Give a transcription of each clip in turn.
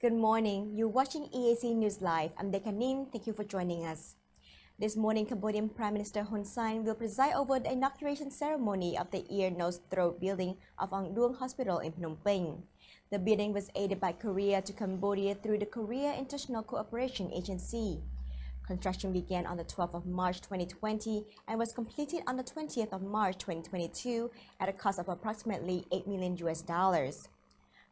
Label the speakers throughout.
Speaker 1: Good morning. You're watching EAC News Live. I'm Dekanin. Thank you for joining us. This morning, Cambodian Prime Minister Hun Sen will preside over the inauguration ceremony of the Ear, Nose, Throat building of Ang Duong Hospital in Phnom Penh. The building was aided by Korea to Cambodia through the Korea International Cooperation Agency. Construction began on the 12th of March 2020 and was completed on the 20th of March 2022 at a cost of approximately $8 million.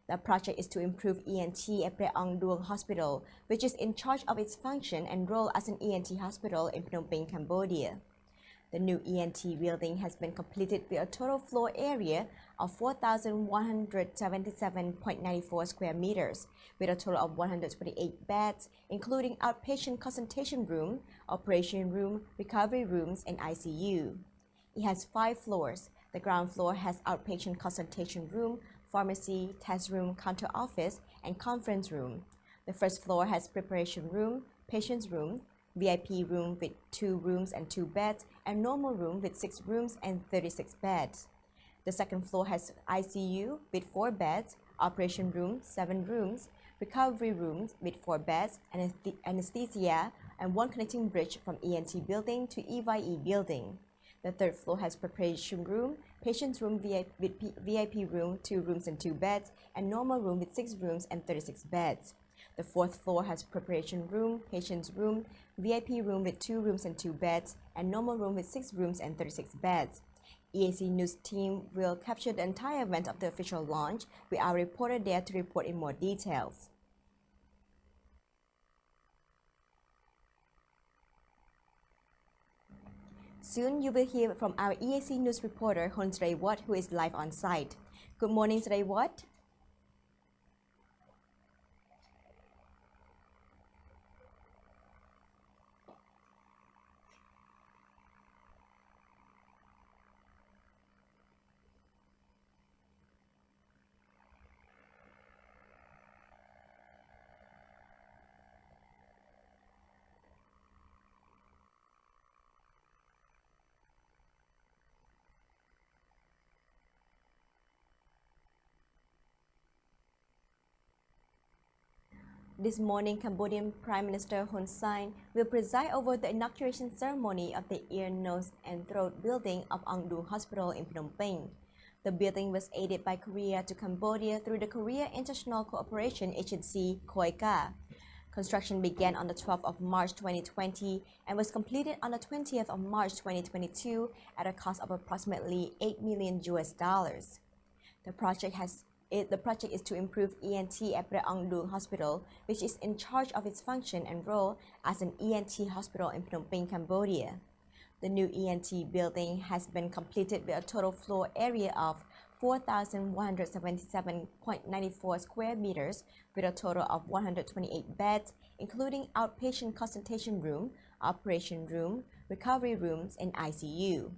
Speaker 1: The project is to improve ENT at Ang Duong Hospital, which is in charge of its function and role as an ENT hospital in Phnom Penh, Cambodia. The new ENT building has been completed with a total floor area of 4,177.94 square meters, with a total of 128 beds, including outpatient consultation room, operation room, recovery rooms, and ICU. It has 5 floors. The ground floor has outpatient consultation room, pharmacy, test room, counter office, and conference room. The first floor has preparation room, patient's room, VIP room with 2 rooms and 2 beds, and normal room with 6 rooms and 36 beds. The second floor has ICU with 4 beds, operation room, 7 rooms, recovery rooms with 4 beds, anesthesia, and 1 connecting bridge from ENT building to EYE building. The third floor has preparation room, patient's room with VIP room, 2 rooms and 2 beds, and normal room with 6 rooms and 36 beds. The fourth floor has preparation room, patient's room, VIP room with 2 rooms and 2 beds, and normal room with 6 rooms and 36 beds. EAC News team will capture the entire event of the official launch, with our reporter there to report in more details. Soon you will hear from our EAC News reporter Hun Sraywat, who is live on site. Good morning, Sraywat. This morning, Cambodian Prime Minister Hun Sen will preside over the inauguration ceremony of the Ear, Nose, and Throat building of Ang Duong Hospital in Phnom Penh. The building was aided by Korea to Cambodia through the Korea International Cooperation Agency (KOICA). Construction began on the 12th of March 2020 and was completed on the 20th of March 2022 at a cost of approximately $8 million. The project is to improve ENT at Ang Duong Hospital, which is in charge of its function and role as an ENT hospital in Phnom Penh, Cambodia. The new ENT building has been completed with a total floor area of 4,177.94 square meters, with a total of 128 beds, including outpatient consultation room, operation room, recovery rooms, and ICU.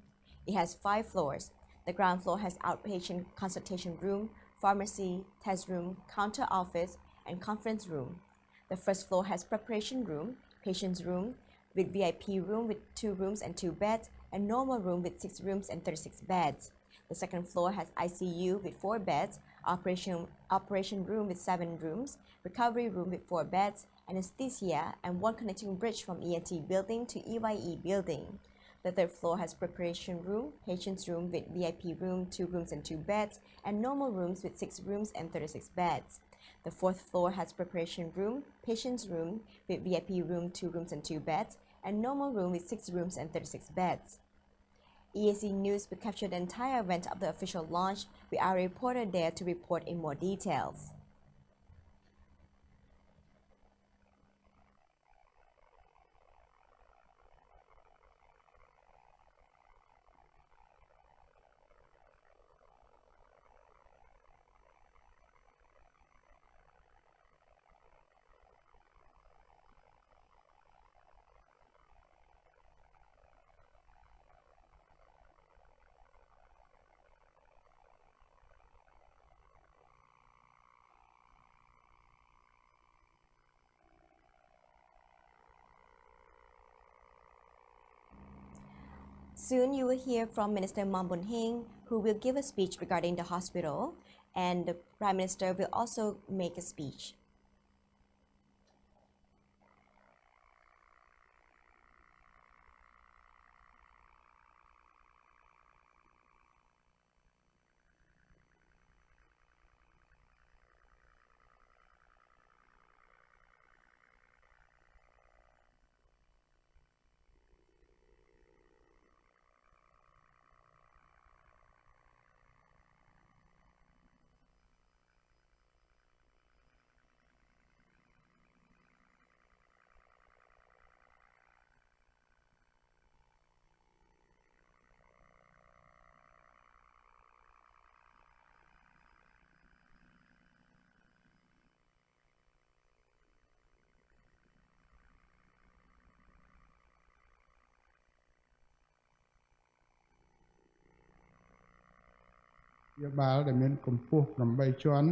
Speaker 1: It has 5 floors. The ground floor has outpatient consultation room, pharmacy, test room, counter office, and conference room. The first floor has preparation room, patient's room, with VIP room with 2 rooms and 2 beds, and normal room with 6 rooms and 36 beds. The second floor has ICU with 4 beds, operation room with 7 rooms, recovery room with 4 beds, anesthesia, and 1 connecting bridge from ENT building to EYE building. The third floor has preparation room, patient's room with VIP room, 2 rooms and 2 beds, and normal rooms with 6 rooms and 36 beds. The fourth floor has preparation room, patient's room with VIP room, 2 rooms and 2 beds, and normal room with 6 rooms and 36 beds. EAC News will capture the entire event of the official launch, with our reporter there to report in more details. Soon you will hear from Minister Mam Bun Heng, who will give a speech regarding the hospital, and the Prime Minister will also make a speech.
Speaker 2: ยาบาลได้មានកម្ពស់8ជាន់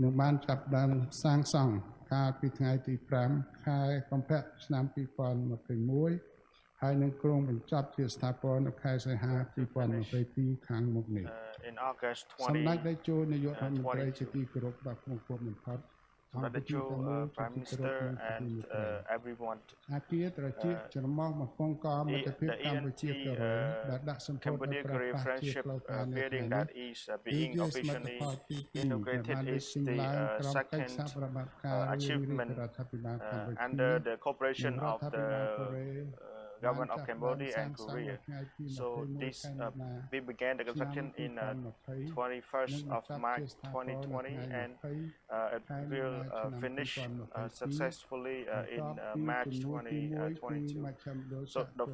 Speaker 2: នឹងបានចាប់ផ្ដើមសាងសង់កាលពីថ្ងៃទី5ខែកុម្ភៈឆ្នាំ2021ហើយនឹងគ្រោងបញ្ចប់ជាស្ថាពរនៅខែសីហា2022ខាងមុខនេះ
Speaker 3: in August
Speaker 2: សម្ដេចតេជោនាយករដ្ឋមន្ត្រីជាទីគោរពដ៏គង់គួរបំផុត
Speaker 3: Prime Minister and everyone.
Speaker 2: អាគារត្រចៀកច្រមុះបំពង់កមិត្តភាពកម្ពុជាកូរ៉េដែលដាក់សម្ពោធនៅប្រទេស
Speaker 3: Friendship building that is being officially integrated is the second achievement under the cooperation of the government of Cambodia and Korea. So this we began the construction in 21st of March 2020 and it will finish successfully in March 2022. So the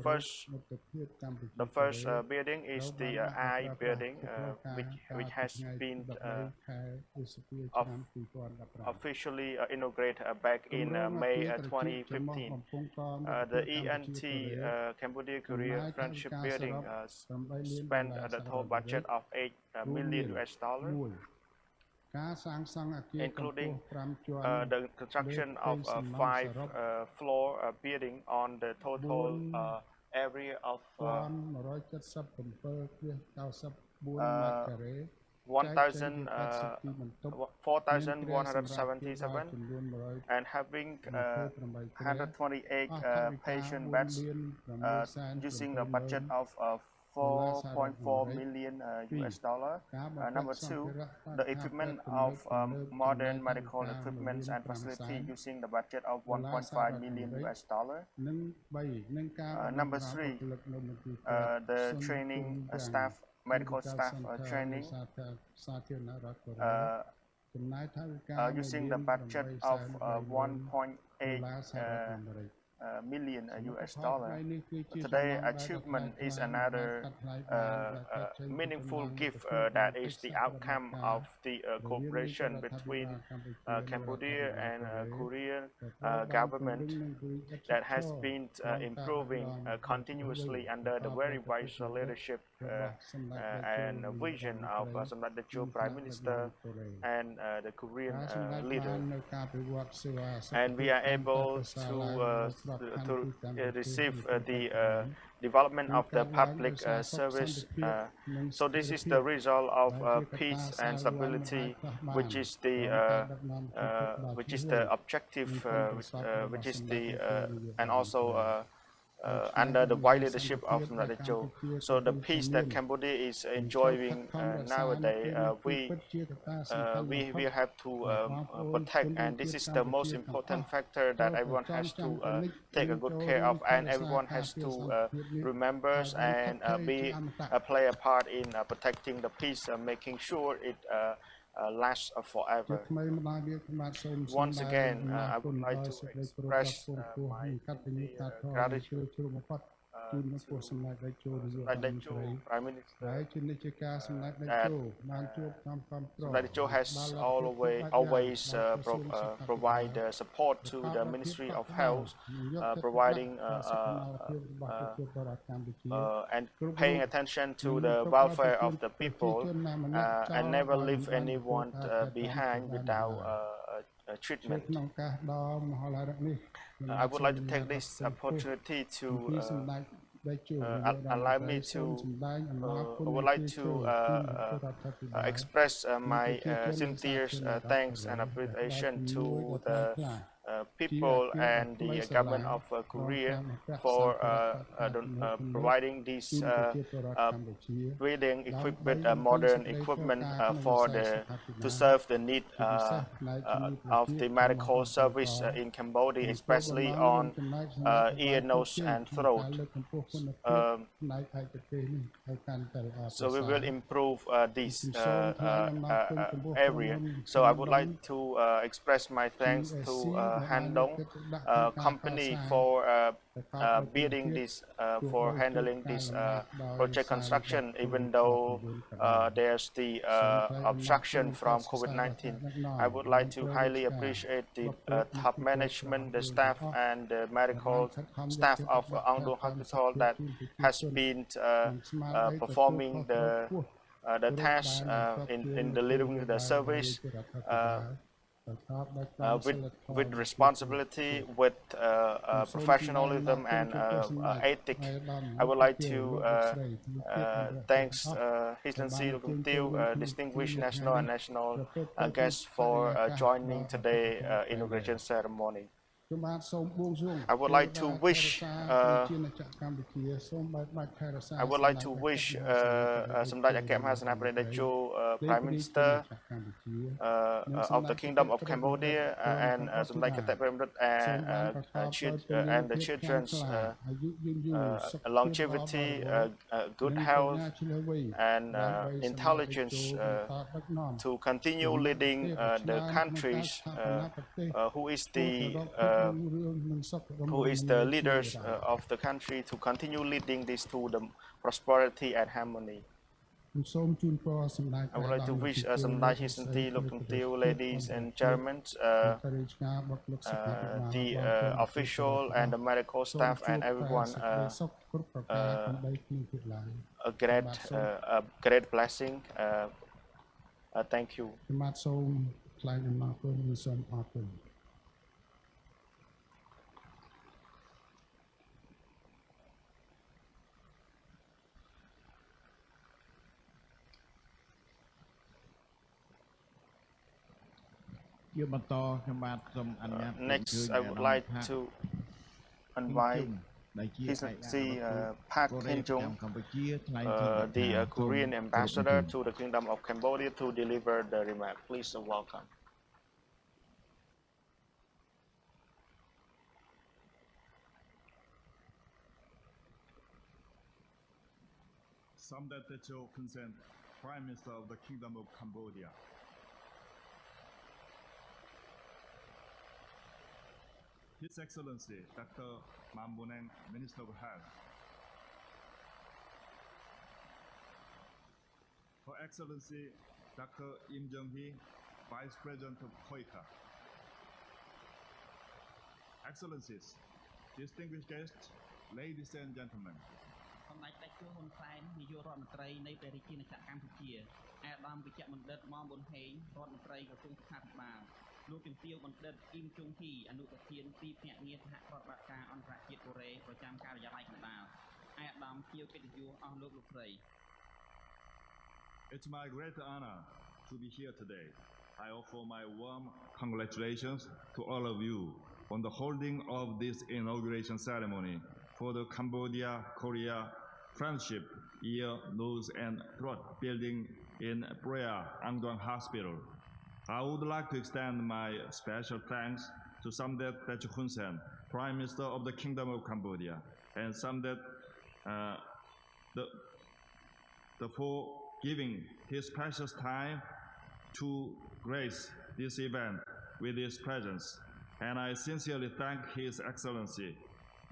Speaker 3: first building is the I building, which has been officially inaugurated back in May 2015. The ENT Cambodia-Korea Friendship Building spent the total budget of $8 million, including the construction of a 5-floor building on the total area of 4,177 and having 128 patient beds using a budget of $4.4 million. Number two, the equipment of modern medical equipment and facility using the budget of $1.5 million. Number three, the training staff, medical staff training using the budget of $1.8 million. Today, achievement is another meaningful gift that is the outcome of the cooperation between Cambodia and Korean government that has been improving continuously under the very wise leadership and vision of Samdech Techo Prime Minister and the Korean leader. And we are able to receive the development of the public service. So this is the result of peace and stability, which is the objective, which is the and also under the wide leadership of Samdech Techo. So the peace that Cambodia is enjoying nowadays, we have to protect, and this is the most important factor that everyone has to take a good care of, and everyone has to remember and play a part in protecting the peace, making sure it lasts forever. Once again, I would like to express my gratitude to Samdech Techo Prime Minister. Samdech Techo has always provide support to the Ministry of Health, providing and paying attention to the welfare of the people, and never leave anyone behind without treatment. I would like to take this opportunity to allow me to express my sincere thanks and appreciation to the people and the government of Korea for providing this building equipped with modern equipment to serve the need of the medical service in Cambodia, especially on ear, nose, and throat. So we will improve this area. So I would like to express my thanks to Han Dong company for building this, for handling this project construction, even though there's the obstruction from COVID-19. I would like to highly appreciate the top management, the staff, and the medical staff of Ang Dong Hospital that has been performing the the task in delivering the service with responsibility, with professionalism and ethic. I would like to thanks His Excellency Lục Kham Tiêu, distinguished national and national guests for joining today inauguration ceremony. I would like to wish Samdech អគ្គមហាសេនាបតីតេជោ Prime Minister of the Kingdom of Cambodia and Samdech Kete Premrit and the children's longevity, good health and intelligence to continue leading the countries who is the leaders of the country to continue leading this to the prosperity and harmony. I would like to wish Samdech His Excellency Lục Kham Tiêu, ladies and gentlemen, the official and the medical staff and everyone a great blessing. Thank you. Next, I would like to invite His Excellency Park Hin-chung, the Korean ambassador to the Kingdom of Cambodia, to deliver the remark. Please welcome.
Speaker 4: Samdech Techo Hun Sen, Prime Minister of the Kingdom of Cambodia. His Excellency Dr. Mamboeneng, Minister of Health. Her Excellency Dr. Im Jung-hee, Vice President of KOICA. Excellencies, distinguished guests, ladies and gentlemen.
Speaker 5: សម្ដេចតេជោហ៊ុនសែននាយករដ្ឋមន្ត្រីនៃព្រះរាជាណាចក្រកម្ពុជាអាដាមវិជ្ជបណ្ឌិតម៉ោងប៊ុនហេងរដ្ឋមន្ត្រីក្រសួងសុខាភិបាលលោកជំទាវបណ្ឌិតអ៊ីមជុងហ៊ីអនុប្រធានទីភ្នាក់ងារសហប្រតិបត្តិការអន្តរជាតិកូរ៉េប្រចាំការិយាល័យកណ្ដាលអាដាមជាកិត្តិយសអស់លោកស្រី
Speaker 4: It's my great honor to be here today. I offer my warm congratulations to all of you on the holding of this inauguration ceremony for the Cambodia-Korea Friendship Ear, Nose and Throat building in Preah Ang Duang Hospital. I would like to extend my special thanks to Samdech Techo Hun Sen, Prime Minister of the Kingdom of Cambodia, and Samdech for giving his precious time to grace this event with his presence. And I sincerely thank His Excellency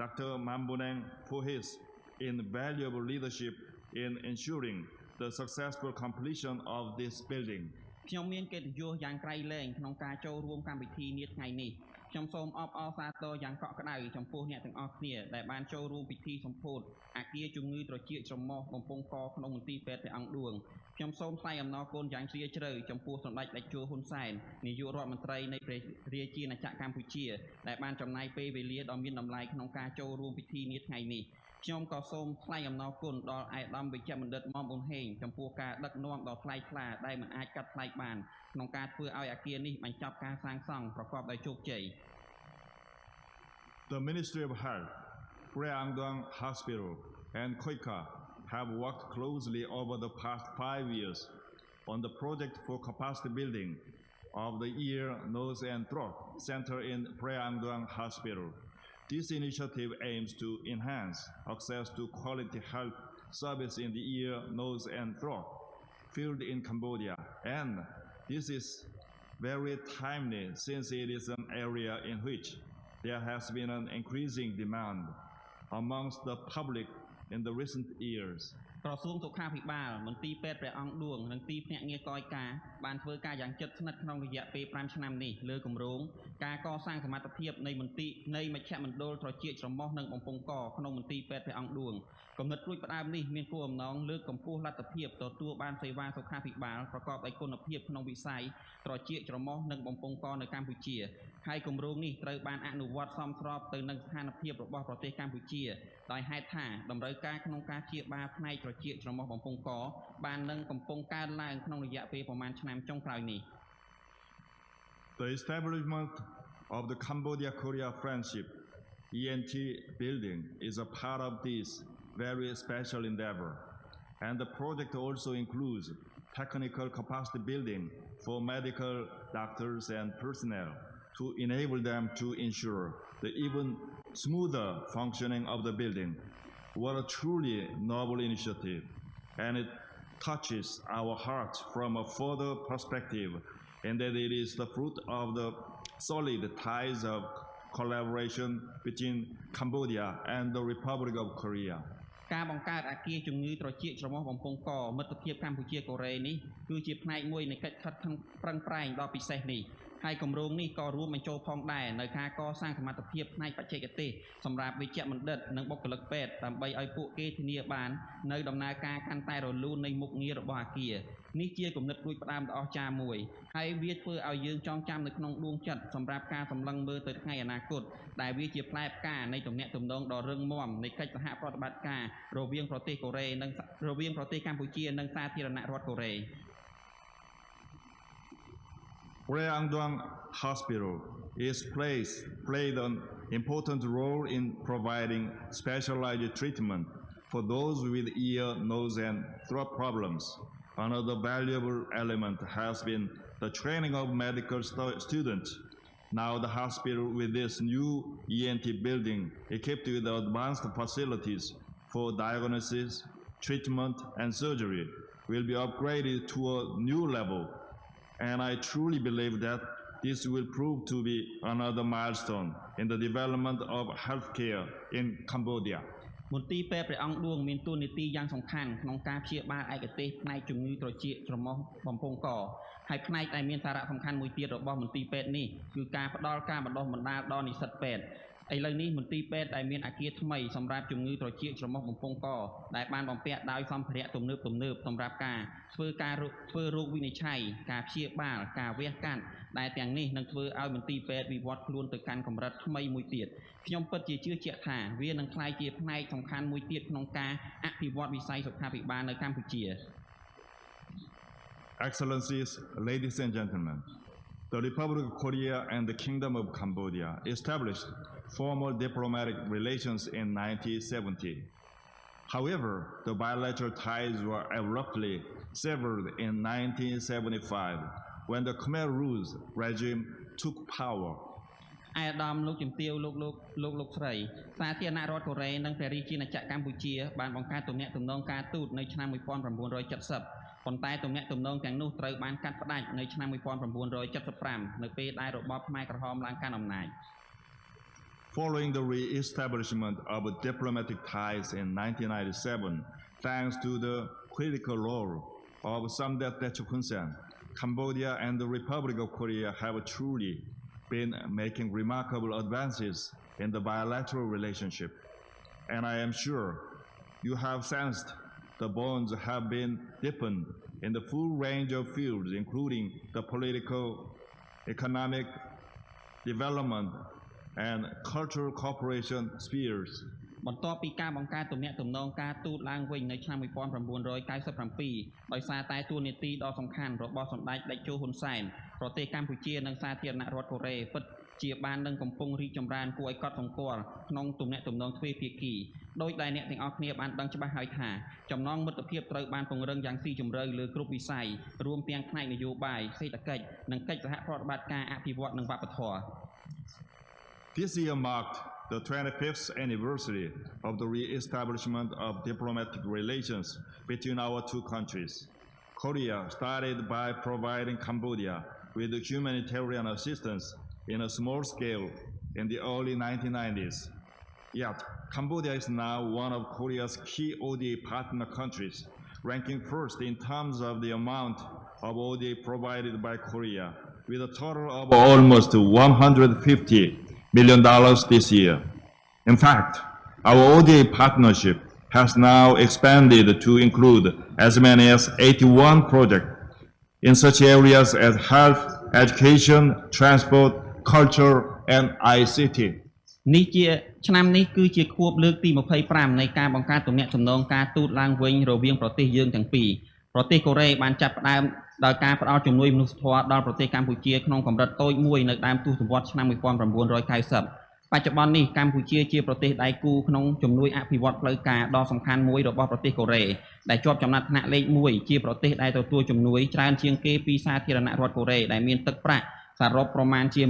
Speaker 4: Dr. Mamboeneng for his invaluable leadership in ensuring the successful completion of this building.
Speaker 5: ខ្ញុំមានកិត្តិយសយ៉ាងក្រៃលែងក្នុងការចូលរួមកម្មវិធីនាថ្ងៃនេះខ្ញុំសូមអបអរសាទរយ៉ាងកក់ក្ដៅចំពោះអ្នកទាំងអស់គ្នាដែលបានចូលរួមពិធីសម្ពោធអគារជំងឺត្រចៀកច្រមុះបំពង់កក្នុងមន្ទីរពេទ្យព្រះអង្គឌួងខ្ញុំសូមថ្លែងអំណរគុណយ៉ាងជ្រាលជ្រៅចំពោះសម្ដេចតេជោហ៊ុនសែននាយករដ្ឋមន្ត្រីនៃព្រះរាជាណាចក្រកម្ពុជាដែលបានចំណាយពេលវេលាដ៏មានតម្លៃក្នុងការចូលរួមពិធីនាថ្ងៃនេះខ្ញុំក៏សូមថ្លែងអំណរគុណដល់អាដាមវិជ្ជបណ្ឌិតម៉ោងប៊ុនហេងចំពោះការដឹកនាំដ៏ថ្លៃថ្លាដែលមិនអាចកាត់ថ្លៃបានក្នុងការធ្វើឲ្យអគារនេះបញ្ចប់ការសាងសង់ប្រកបដោយជោគជ័យ
Speaker 4: The Ministry of Health, Preah Ang Duang Hospital, and KOICA have worked closely over the past 5 years on the project for capacity building of the Ear, Nose and Throat Center in Preah Ang Duang Hospital. This initiative aims to enhance access to quality health service in the ear, nose and throat field in Cambodia. And this is very timely since it is an area in which there has been an increasing demand amongst the public in the recent years.
Speaker 5: ក្រសួងសុខាភិបាលមន្ទីរពេទ្យព្រះអង្គឌួងនិងទីភ្នាក់ងារកយការបានធ្វើការយ៉ាងជិតស្និទ្ធក្នុងរយៈពេល5ឆ្នាំនេះលើគម្រោងការកសាងសមត្ថភាពនៃមជ្ឈមណ្ឌលត្រចៀកច្រមុះនិងបំពង់កក្នុងមន្ទីរពេទ្យព្រះអង្គឌួងគំនិតរួចផ្ដើមនេះមានគោលបំណងលើកកម្ពស់លទ្ធភាពទទួលបានសេវាសុខាភិបាលប្រកបដោយគុណភាពក្នុងវិស័យត្រចៀកច្រមុះនិងបំពង់កនៅកម្ពុជាហើយគម្រោងនេះត្រូវបានអនុវត្តសមស្របទៅនឹងស្ថានភាពរបស់ប្រទេសកម្ពុជាដោយហេតុថាតម្រូវការក្នុងការព្យាបាលផ្នែកត្រចៀកច្រមុះបំពង់កបាននឹងកំពុងកើនឡើងក្នុងរយៈពេលប្រមាណឆ្នាំចុងក្រោយនេះ
Speaker 4: The establishment of the Cambodia-Korea Friendship ENT building is a part of this very special endeavor, and the project also includes technical capacity building for medical doctors and personnel to enable them to ensure the even smoother functioning of the building. What a truly noble initiative, and it touches our heart from a further perspective in that it is the fruit of the solid ties of collaboration between Cambodia and the Republic of Korea.
Speaker 5: ការបង្កើតអគារជំងឺត្រចៀកច្រមុះបំពង់កមិត្តភាពកម្ពុជាកូរ៉េនេះគឺជាផ្នែកមួយនៃកិច្ចខិតខំប្រឹងប្រែងដ៏ពិសេសនេះហើយគម្រោងនេះក៏រួមបញ្ចូលផងដែរនៅការកសាងសមត្ថភាពផ្នែកបច្ចេកទេសសម្រាប់វេជ្ជបណ្ឌិតនិងបុគ្គលិកពេទ្យដើម្បីឲ្យពួកគេធានាបាននៅដំណើរការកាន់តែរលូននៃមុខងាររបស់អគារនេះជាគំនិតរួចផ្ដើមដ៏អស្ចារ្យមួយហើយវាធ្វើឲ្យយើងចងចាំនៅក្នុងដួងចិត្តសម្រាប់ការសម្លឹងមើលទៅថ្ងៃអនាគតដែលវាជាផ្លែផ្កានៃទំនាក់ទំនងដ៏រឹងមាំនៃកិច្ចសហប្រតិបត្តិការរវាងប្រទេសកូរ៉េនិងរវាងប្រទេសកម្ពុជានិងសាធារណរដ្ឋកូរ៉េ
Speaker 4: Reangdong Hospital played an important role in providing specialized treatment for those with ear, nose, and throat problems. Another valuable element has been the training of medical students. Now the hospital with this new ENT building equipped with advanced facilities for diagnosis, treatment, and surgery will be upgraded to a new level. And I truly believe that this will prove to be another milestone in the development of healthcare in Cambodia.
Speaker 5: មន្ទីរពេទ្យព្រះអង្គឌួងមានតួនាទីយ៉ាងសំខាន់ក្នុងការព្យាបាលឯកទេសផ្នែកជំងឺត្រចៀកច្រមុះបំពង់កហើយផ្នែកដែលមានសារៈសំខាន់មួយទៀតរបស់មន្ទីរពេទ្យនេះគឺការផ្ដល់ការបណ្ដុះបណ្ដាលដល់និស្សិតពេទ្យឥឡូវនេះមន្ទីរពេទ្យដែលមានអគារថ្មីសម្រាប់ជំងឺត្រចៀកច្រមុះបំពង់កដែលបានបំពាក់ដោយសម្ភារៈទំនើបសម្រាប់ការធ្វើរោគវិនិច្ឆ័យការព្យាបាលការវះកាត់ដែលទាំងនេះនឹងធ្វើឲ្យមន្ទីរពេទ្យវិវត្តខ្លួនទៅកាន់កម្រិតថ្មីមួយទៀតខ្ញុំពិតជាជឿជាក់ថាវានឹងក្លាយជាផ្នែកសំខាន់មួយទៀតក្នុងការអភិវឌ្ឍវិស័យសុខាភិបាលនៅកម្ពុជា
Speaker 4: Excellencies, ladies and gentlemen, the Republic of Korea and the Kingdom of Cambodia established formal diplomatic relations in 1970. However, the bilateral ties were abruptly severed in 1975 when the Khmer Rouge regime took power.
Speaker 5: ឯកឧត្តមលោកជំទាវលោកស្រីសាធារណរដ្ឋកូរ៉េនិងព្រះរាជាណាចក្រកម្ពុជាបានបង្កើតទំនាក់ទំនងការទូតនៅឆ្នាំ 1970 ប៉ុន្តែទំនាក់ទំនងទាំងនោះត្រូវបានកាត់ផ្តាច់នៅឆ្នាំ 1975 នៅពេលដែលរបបខ្មែរក្រហមឡើងកាន់អំណាច
Speaker 4: Following the re-establishment of diplomatic ties in 1997, thanks to the critical role of Samdech Techokunsen, Cambodia and the Republic of Korea have truly been making remarkable advances in the bilateral relationship. And I am sure you have sensed the bonds have been deepened in the full range of fields, including the political, economic, development, and cultural cooperation spheres. បន្ទាប់ពីការបង្កើតទំនាក់ទំនងការទូតឡើងវិញនៅឆ្នាំ 1997 ដោយសារតែតួនាទីដ៏សំខាន់របស់សម្ដេចតេជោហ៊ុនសែនប្រទេសកម្ពុជានិងសាធារណរដ្ឋកូរ៉េពិតជាបាននឹងកំពុងរីកចម្រើនគួរឲ្យកត់សម្គាល់ក្នុងទំនាក់ទំនងទ្វេភាគីដោយដែលអ្នកទាំងអស់គ្នាបានដឹងច្បាស់ហើយថាចំណងមិត្តភាពត្រូវបានពង្រឹងយ៉ាងស៊ីជម្រៅលើគ្រប់វិស័យរួមទាំងផ្នែកនយោបាយសេដ្ឋកិច្ចនិងកិច្ចសហប្រតិបត្តិការអភិវឌ្ឍនិងវប្បធម៌ This year marked the 25th anniversary of the re-establishment of diplomatic relations between our two countries. Korea started by providing Cambodia with humanitarian assistance in a small scale in the early 1990s. Yet, Cambodia is now one of Korea's key ODA partner countries, ranking first in terms of the amount of ODA provided by Korea, with a total of almost $150 million this year. In fact, our ODA partnership has now expanded to include as many as 81 projects in such areas as health, education, transport, culture, and ICT.
Speaker 5: នេះជាឆ្នាំនេះគឺជាខួបលើកទី25នៃការបង្កើតទំនាក់ទំនងការទូតឡើងវិញរវាងប្រទេសយើងទាំងពីរប្រទេសកូរ៉េបានចាប់ផ្ដើមដោយការផ្តល់ជំនួយមនុស្សធម៌ដល់ប្រទេសកម្ពុជាក្នុងកម្រិតតូចមួយនៅដើមទសវត្សរ៍ឆ្នាំ1990បច្ចុប្បន្ននេះកម្ពុជាជាប្រទេសដៃគូក្នុងជំនួយអភិវឌ្ឍផ្លូវការដ៏សំខាន់មួយរបស់ប្រទេសកូរ៉េដែលជាប់ចំណាត់ថ្នាក់លេខ1ជាប្រទេសដែលទទួលជំនួយច្រើនជាងគេពីសាធារណរដ្ឋកូរ៉េដែលមានទឹកប្រាក់សរុបប្រមាណជា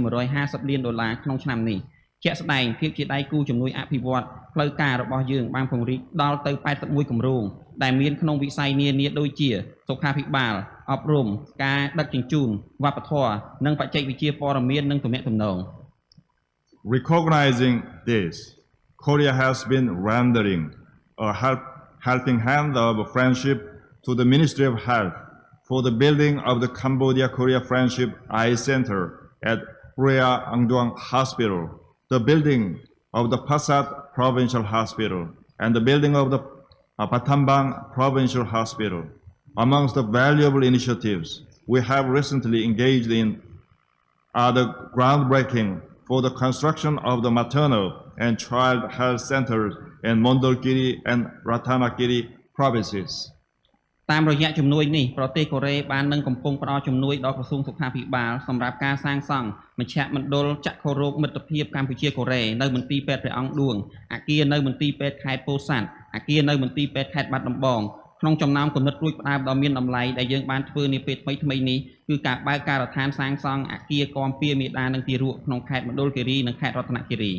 Speaker 5: $150 លានក្នុងឆ្នាំនេះជាក់ស្ដែងភាពជាដៃគូជំនួយអភិវឌ្ឍផ្លូវការរបស់យើងបានពង្រីកដល់ទៅ81គម្រោងដែលមានក្នុងវិស័យនានាដូចជាសុខាភិបាលអប់រំការដឹកជញ្ជូនវប្បធម៌និងបច្ចេកវិទ្យាព័ត៌មាននិងទំនាក់ទំនង
Speaker 4: Recognizing this, Korea has been rendering a helping hand of friendship to the Ministry of Health for the building of the Cambodia-Korea Friendship Eye Center at Prea Angduang Hospital, the building of the Pasat Provincial Hospital, and the building of the Patambang Provincial Hospital. Amongst the valuable initiatives we have recently engaged in are the groundbreaking for the construction of the maternal and child health centers in Mondulkiri and Ratanakiri provinces.
Speaker 5: តាមរយៈជំនួយនេះប្រទេសកូរ៉េបាននឹងកំពុងផ្តល់ជំនួយដល់ក្រសួងសុខាភិបាលសម្រាប់ការសាងសង់មជ្ឈមណ្ឌលចក្ខុរោគមិត្តភាពកម្ពុជាកូរ៉េនៅមន្ទីរពេទ្យព្រះអង្គឌួងអគារនៅមន្ទីរពេទ្យខេត្តពោធិ៍សាត់អគារនៅមន្ទីរពេទ្យខេត្តបាត់ដំបងក្នុងចំណោមគំនិតរួចផ្ដើមដ៏មានតម្លៃដែលយើងបានធ្វើនាពេលថ្មីៗនេះគឺការបើកការដ្ឋានសាងសង់អគារគាំពារមេដានិងទារកក្នុងខេត្តមណ្ឌលគិរីនិងខេត្តរតនគិរី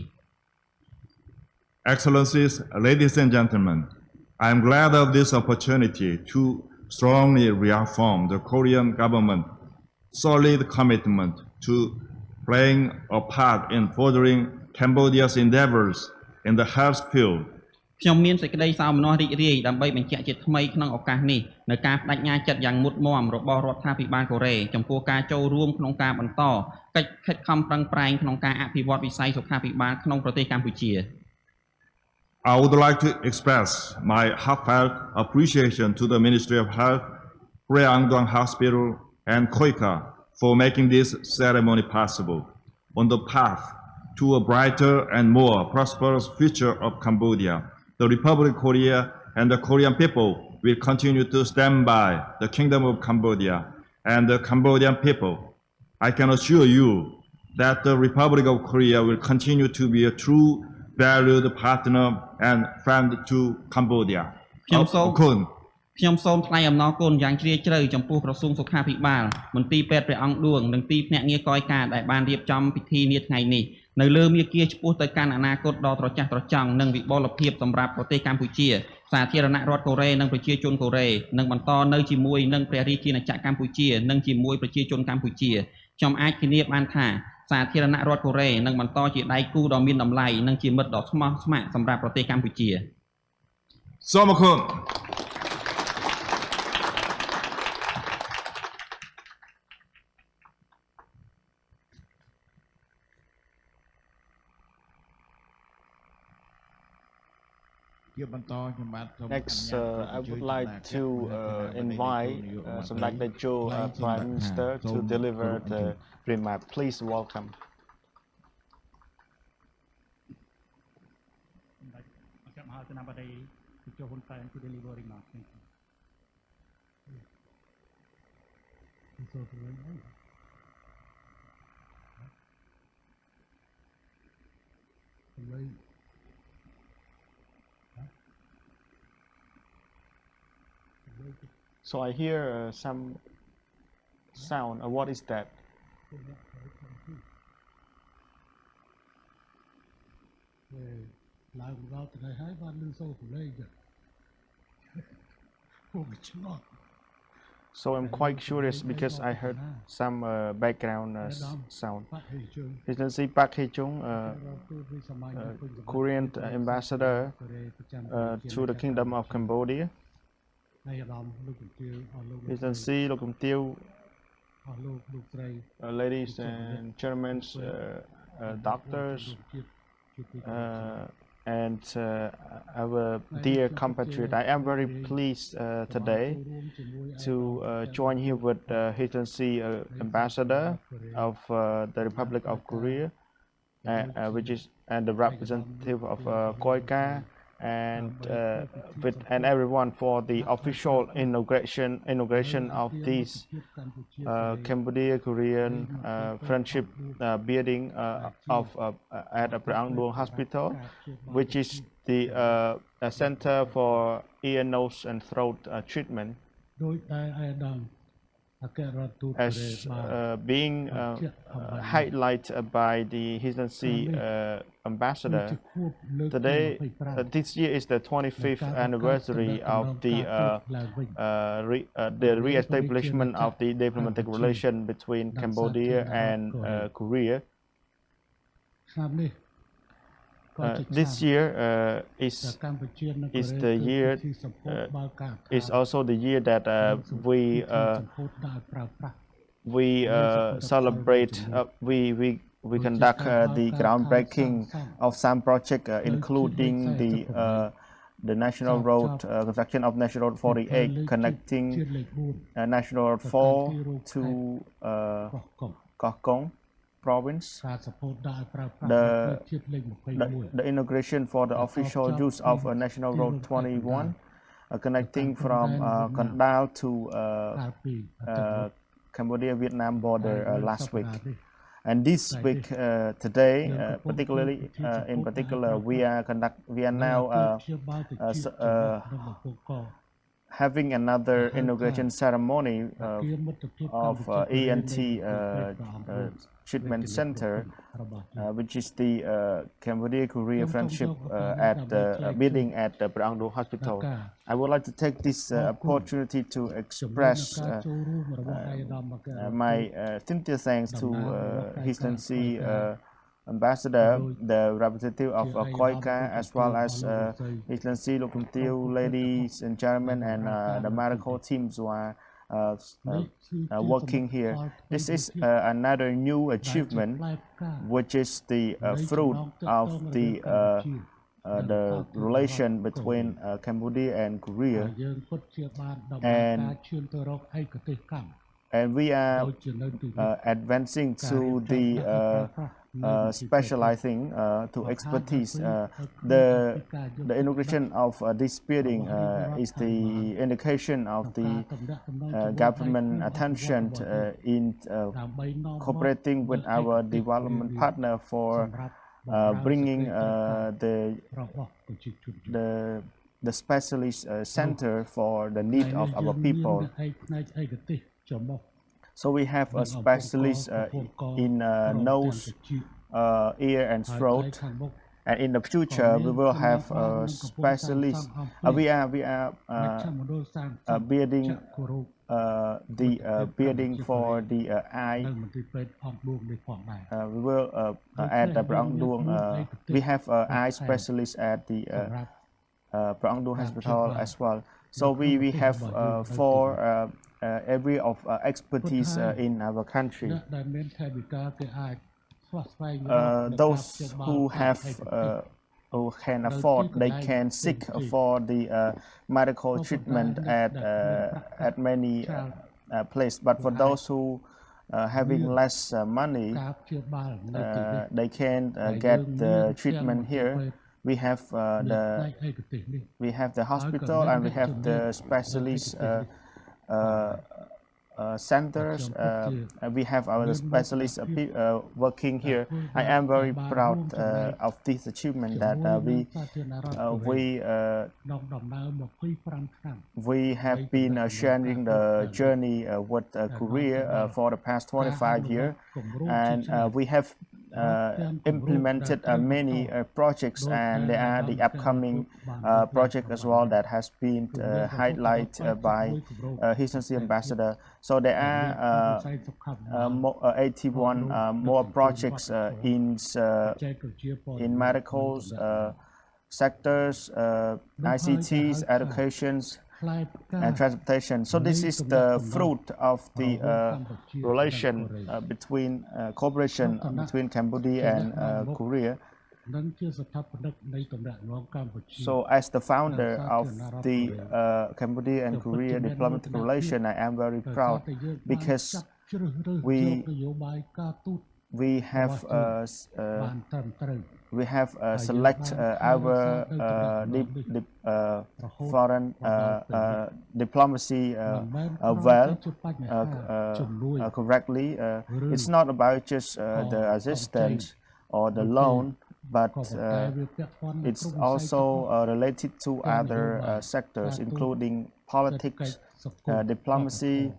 Speaker 4: Excellencies, ladies and gentlemen, I am glad of this opportunity to strongly reaffirm the Korean government's solid commitment to playing a part in furthering Cambodia's endeavors in the health field.
Speaker 5: ខ្ញុំមានសេចក្តីសោមនស្សរីករាយដើម្បីបញ្ជាក់ជាថ្មីក្នុងឱកាសនេះនៅការបដិញ្ញាចិត្តយ៉ាងមុតមាំរបស់រដ្ឋាភិបាលកូរ៉េចំពោះការចូលរួមក្នុងការបន្តកិច្ចខិតខំប្រឹងប្រែងក្នុងការអភិវឌ្ឍវិស័យសុខាភិបាលក្នុងប្រទេសកម្ពុជា
Speaker 4: I would like to express my heartfelt appreciation to the Ministry of Health, Prea Angduang Hospital, and KOICA for making this ceremony possible on the path to a brighter and more prosperous future of Cambodia. The Republic of Korea and the Korean people will continue to stand by the Kingdom of Cambodia and the Cambodian people. I can assure you that the Republic of Korea will continue to be a true valued partner and friend to Cambodia. ខ្ញុំសូមថ្លែងអំណរគុណយ៉ាងជ្រាលជ្រៅចំពោះក្រសួងសុខាភិបាលមន្ទីរពេទ្យព្រះអង្គឌួងនិងទីភ្នាក់ងារកយការដែលបានរៀបចំពិធីនាថ្ងៃនេះនៅលើមាគ៌ាឆ្ពោះទៅកាន់អនាគតដ៏ត្រចះត្រចង់និងវិបុលភាពសម្រាប់ប្រទេសកម្ពុជាសាធារណរដ្ឋកូរ៉េនិងប្រជាជនកូរ៉េនឹងបន្តនៅជាមួយនឹងព្រះរាជាណាចក្រកម្ពុជានិងជាមួយប្រជាជនកម្ពុជាខ្ញុំអាចធានាបានថាសាធារណរដ្ឋកូរ៉េនឹងបន្តជាដៃគូដ៏មានតម្លៃនិងជាមិត្តដ៏ស្មោះស្ម័គ្រសម្រាប់ប្រទេសកម្ពុជា សូមអរគុណ
Speaker 3: Next, I would like to invite Samdech Techo, Prime Minister, to deliver the remark. Please welcome. So I hear some sound. What is that? So I'm quite curious because I heard some background sound. Excellency Park Hee-chung, Korean ambassador to the Kingdom of Cambodia. Excellency Lok Kum Tiêu, ladies and gentlemen, doctors, and our dear compatriot. I am very pleased today to join here with His Excellency Ambassador of the Republic of Korea, which is and the representative of KOICA, and everyone for the official inauguration of this Cambodia-Korean friendship building at the Prang Duong Hospital, which is the center for ear, nose, and throat treatment. As being highlighted by the His Excellency Ambassador, today, this year is the 25th anniversary of the re-establishment of the diplomatic relation between Cambodia and Korea. This year is the year is also the year that we celebrate we conduct the groundbreaking of some project, including the national road construction of National Road 48, connecting National Road 4 to Koh Kong province. The inauguration for the official use of National Road 21, connecting from Condal to Cambodia-Vietnam border last week. And this week, today, particularly in particular, we are now having another inauguration ceremony of ENT treatment center, which is the Cambodia-Korea friendship at the building at the Prang Duong Hospital. I would like to take this opportunity to express my sincere thanks to His Excellency Ambassador, the representative of KOICA, as well as His Excellency Lok Kum Tiêu, ladies and gentlemen, and the medical teams who are working here. This is another new achievement, which is the fruit of the relation between Cambodia and Korea, and we are advancing to the specializing to expertise. The inauguration of this building is the indication of the government attention in cooperating with our development partner for bringing the specialist center for the need of our people. So we have a specialist in nose, ear, and throat, and in the future we will have a specialist. We are building the building for the eye. We will at the Prang Duong. We have eye specialist at the Prang Duong Hospital as well. So we have 4 area of expertise in our country. Those who have who can afford, they can seek for the medical treatment at many places. But for those who having less money, they can get the treatment here. We have the hospital, and we have the specialist centers. We have our specialists working here. I am very proud of this achievement that we have been sharing the journey with Korea for the past 25 years, and we have implemented many projects, and there are the upcoming project as well that has been highlighted by His Excellency Ambassador. So there are 81 more projects in medical sectors, ICTs, educations, and transportation. So this is the fruit of the relation between cooperation between Cambodia and Korea. So as the founder of the Cambodia and Korea diplomatic relation, I am very proud because we have select our foreign diplomacy well correctly. It's not about just the assistance or the loan, but it's also related to other sectors, including politics, diplomacy,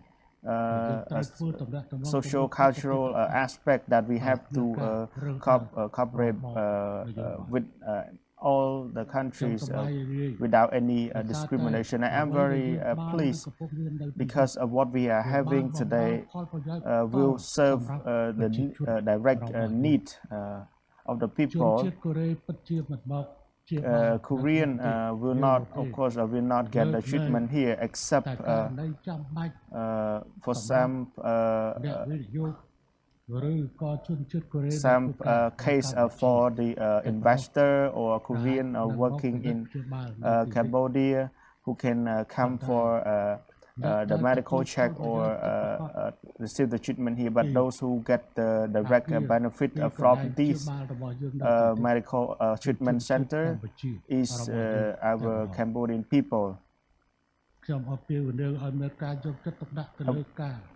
Speaker 3: social cultural aspect that we have to cooperate with all the countries without any discrimination. I am very pleased because of what we are having today will serve the direct need of the people. Korean will not, of course, will not get the treatment here, except for some case for the investor or Korean working in Cambodia who can come for the medical check or receive the treatment here, but those who get the direct benefit from this medical treatment center is our Cambodian people.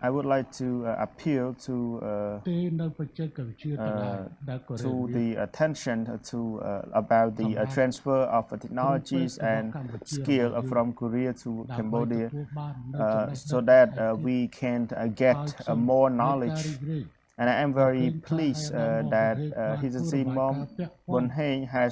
Speaker 3: I would like to appeal to the attention about the transfer of technologies and skill from Korea to Cambodia, so that we can get more knowledge. And I am very pleased that His Excellency Mom Bun Haing has